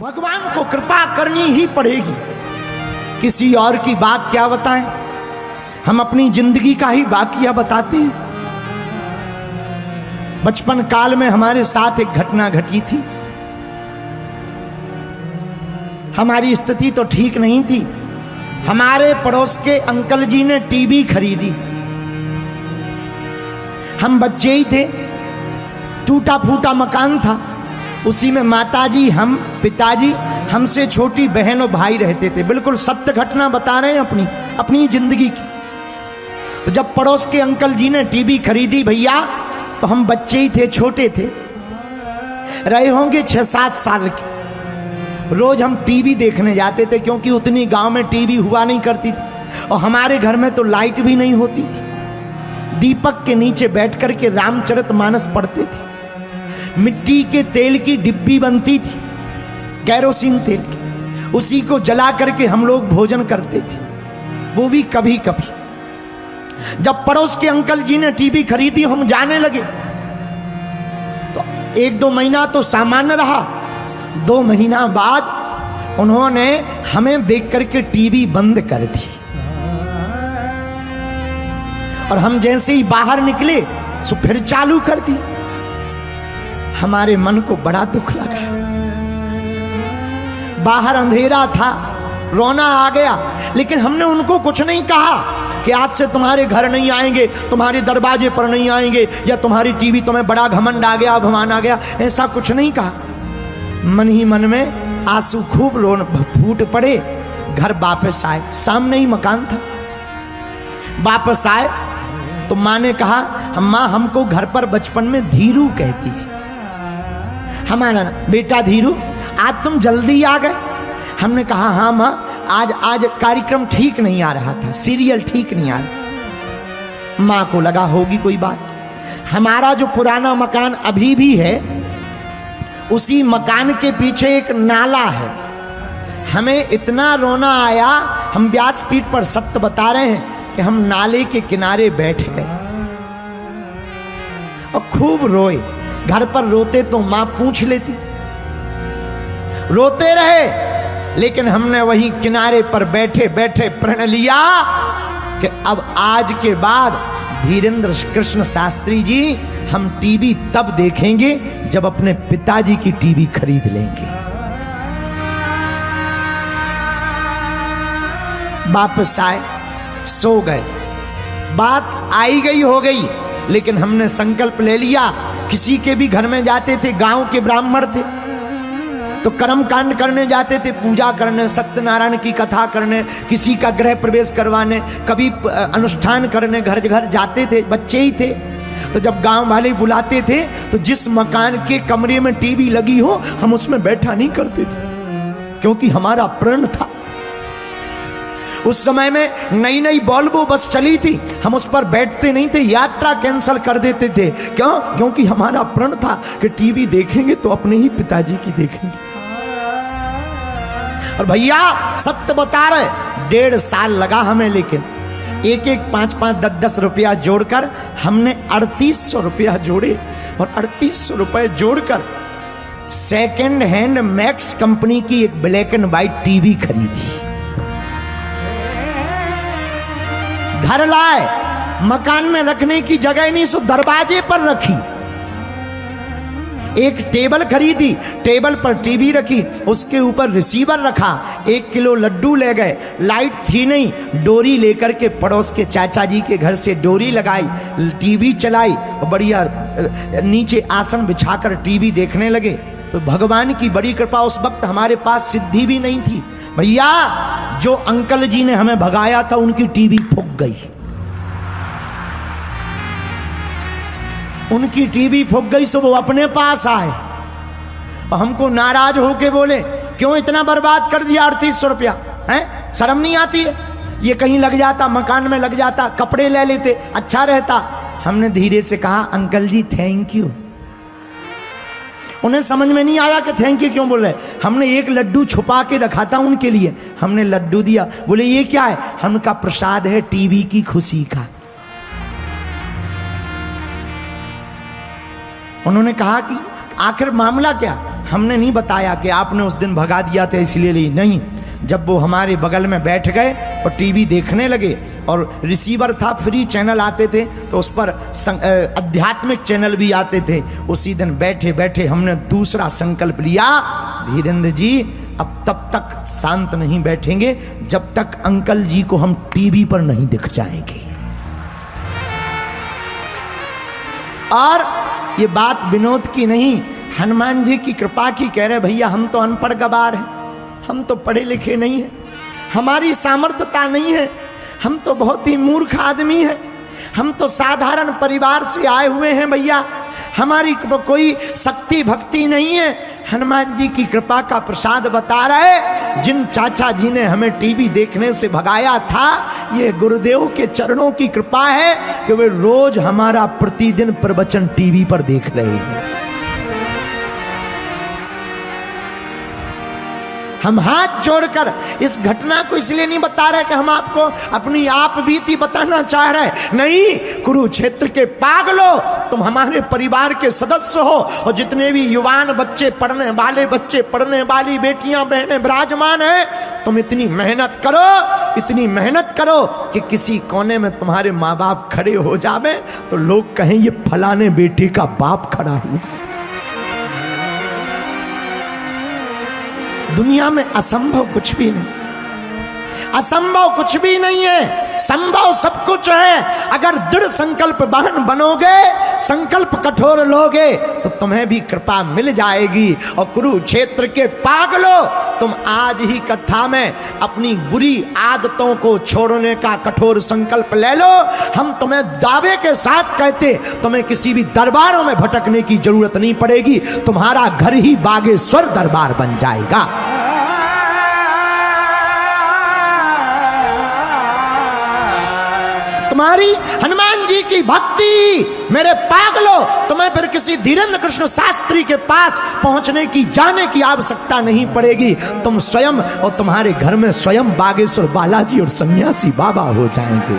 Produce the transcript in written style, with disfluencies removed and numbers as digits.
भगवान को कृपा करनी ही पड़ेगी। किसी और की बात क्या बताएं, हम अपनी जिंदगी का ही वाकया बताते हैं। बचपन काल में हमारे साथ एक घटना घटी थी। हमारी स्थिति तो ठीक नहीं थी। हमारे पड़ोस के अंकल जी ने टीवी खरीदी। हम बच्चे ही थे, टूटा फूटा मकान था। उसी में माताजी, हम, पिताजी, हमसे छोटी बहन और भाई रहते थे। बिल्कुल सत्य घटना बता रहे हैं अपनी जिंदगी की। तो जब पड़ोस के अंकल जी ने टीवी खरीदी भैया, तो हम बच्चे ही थे, छोटे थे, रहे होंगे 6-7 साल के। रोज हम टीवी देखने जाते थे, क्योंकि उतनी गांव में टीवी हुआ नहीं करती थी और हमारे घर में तो लाइट भी नहीं होती थी। दीपक के नीचे बैठ कर के रामचरितमानस पढ़ते थे। मिट्टी के तेल की डिब्बी बनती थी, कैरोसिन तेल की, उसी को जला करके हम लोग भोजन करते थे, वो भी कभी कभी। जब पड़ोस के अंकल जी ने टीवी खरीदी, हम जाने लगे तो 1-2 महीना तो सामान्य रहा। 2 महीना बाद उन्होंने हमें देख करके टीवी बंद कर दी और हम जैसे ही बाहर निकले तो फिर चालू कर दी। हमारे मन को बड़ा दुख लगा। बाहर अंधेरा था, रोना आ गया, लेकिन हमने उनको कुछ नहीं कहा कि आज से तुम्हारे घर नहीं आएंगे, तुम्हारे दरवाजे पर नहीं आएंगे, या तुम्हारी टीवी तुम्हें बड़ा घमंड आ गया, अभिमान आ गया। ऐसा कुछ नहीं कहा। मन ही मन में आंसू खूब रोन फूट पड़े। घर वापस आए, सामने ही मकान था। वापस आए तो माँ ने कहा, माँ हमको घर पर बचपन में धीरू कहती थी। हमारा बेटा धीरू, आज तुम जल्दी आ गए। हमने कहा हाँ माँ, आज कार्यक्रम ठीक नहीं आ रहा था, सीरियल ठीक नहीं आ रहा। माँ को लगा होगी कोई बात। हमारा जो पुराना मकान अभी भी है, उसी मकान के पीछे एक नाला है। हमें इतना रोना आया, हम व्यासपीठ पर सत्य बता रहे हैं कि हम नाले के किनारे बैठ गए और खूब रोए। घर पर रोते तो मां पूछ लेती, रोते रहे, लेकिन हमने वही किनारे पर बैठे बैठे प्रण लिया कि अब आज के बाद धीरेन्द्र कृष्ण शास्त्री जी, हम टीवी तब देखेंगे जब अपने पिताजी की टीवी खरीद लेंगे। वापस आए, सो गए। बात आई गई हो गई, लेकिन हमने संकल्प ले लिया। किसी के भी घर में जाते थे, गांव के ब्राह्मण थे, तो कर्म कांड करने जाते थे, पूजा करने, सत्यनारायण की कथा करने, किसी का गृह प्रवेश करवाने, कभी अनुष्ठान करने घर घर जाते थे। बच्चे ही थे, तो जब गांव वाले बुलाते थे तो जिस मकान के कमरे में टीवी लगी हो, हम उसमें बैठा नहीं करते थे, क्योंकि हमारा प्रण था। उस समय में नई नई वॉल्वो बस चली थी, हम उस पर बैठते नहीं थे, यात्रा कैंसिल कर देते थे। क्यों? क्योंकि हमारा प्रण था कि टीवी देखेंगे तो अपने ही पिताजी की देखेंगे। और भैया सत्य बता रहे, 1.5 साल लगा हमें, लेकिन 1-1, 5-5, 10-10 रुपया जोड़कर हमने 3800 रुपया जोड़े और 3800 रुपये जोड़कर सेकेंड हैंड मैक्स कंपनी की एक ब्लैक एंड व्हाइट टीवी खरीदी। घर लाए, मकान में रखने की जगह नहीं, सो दरवाजे पर रखी। एक टेबल खरीदी, टेबल पर टीवी रखी, उसके ऊपर रिसीवर रखा। 1 किलो लड्डू ले गए। लाइट थी नहीं, डोरी लेकर के पड़ोस के चाचा जी के घर से डोरी लगाई, टीवी चलाई और बढ़िया नीचे आसन बिछाकर टीवी देखने लगे। तो भगवान की बड़ी कृपा, उस वक्त हमारे पास सिद्धि भी नहीं थी भैया। जो अंकल जी ने हमें भगाया था, उनकी टीवी फूक गई। उनकी टीवी फूक गई, सो वो अपने पास आए और हमको नाराज होके बोले, क्यों इतना बर्बाद कर दिया 3800 रुपया? हैं, शर्म नहीं आती है? ये कहीं लग जाता, मकान में लग जाता, कपड़े ले लेते, अच्छा रहता। हमने धीरे से कहा, अंकल जी थैंक यू। उन्हें समझ में नहीं आया कि थैंक यू क्यों बोल रहे। हमने एक लड्डू छुपा के रखा था उनके लिए, हमने लड्डू दिया। बोले ये क्या है? हमका प्रसाद है टीवी की खुशी का। उन्होंने कहा आखिर मामला क्या? हमने नहीं बताया कि आपने उस दिन भगा दिया था इसलिए, नहीं। जब वो हमारे बगल में बैठ गए और टीवी देखने लगे, और रिसीवर था, फ्री चैनल आते थे, तो उस पर आध्यात्मिक चैनल भी आते थे। उसी दिन बैठे बैठे हमने दूसरा संकल्प लिया, धीरेन्द्र जी अब तब तक शांत नहीं बैठेंगे जब तक अंकल जी को हम टीवी पर नहीं दिख जाएंगे। और ये बात विनोद की नहीं, हनुमान जी की कृपा की। कह रहे भैया हम तो अनपढ़ गवार हैं, हम तो पढ़े लिखे नहीं हैं, हमारी सामर्थ्यता नहीं है, हम तो बहुत ही मूर्ख आदमी हैं, हम तो साधारण परिवार से आए हुए हैं भैया, हमारी तो कोई शक्ति भक्ति नहीं है। हनुमान जी की कृपा का प्रसाद बता रहे, जिन चाचा जी ने हमें टीवी देखने से भगाया था, ये गुरुदेव के चरणों की कृपा है कि वे रोज हमारा प्रतिदिन प्रवचन टीवी पर देख रहे हैं। हम हाथ जोड़कर इस घटना को इसलिए नहीं बता रहे कि हम आपको अपनी आप बीती बताना चाह रहे, नहीं। कुरुक्षेत्र के पागलों, तुम हमारे परिवार के सदस्य हो, और जितने भी युवान बच्चे, पढ़ने वाले बच्चे, पढ़ने वाली बेटियां बहनें विराजमान है, तुम इतनी मेहनत करो, इतनी मेहनत करो कि किसी कोने में तुम्हारे माँ बाप खड़े हो जावे तो लोग कहें ये फलाने बेटे का बाप खड़ा हुआ। दुनिया में असंभव कुछ भी नहीं, असंभव कुछ भी नहीं है, संभव सब कुछ है। अगर दृढ़ संकल्प बहन बनोगे, संकल्प कठोर लोगे, तो तुम्हें भी कृपा मिल जाएगी। और कुरुक्षेत्र के पागलों, तुम आज ही कथा में अपनी बुरी आदतों को छोड़ने का कठोर संकल्प ले लो। हम तुम्हें दावे के साथ कहते, तुम्हें किसी भी दरबारों में भटकने की जरूरत नहीं पड़ेगी, तुम्हारा घर ही बागेश्वर दरबार बन जाएगा। तुम्हारी हनुमान जी की भक्ति, मेरे पागलों, तुम्हें फिर किसी धीरेन्द्र कृष्ण शास्त्री के पास पहुंचने की, जाने की आवश्यकता नहीं पड़ेगी। तुम स्वयं और तुम्हारे घर में स्वयं बागेश्वर बालाजी और सन्यासी बाबा हो जाएंगे।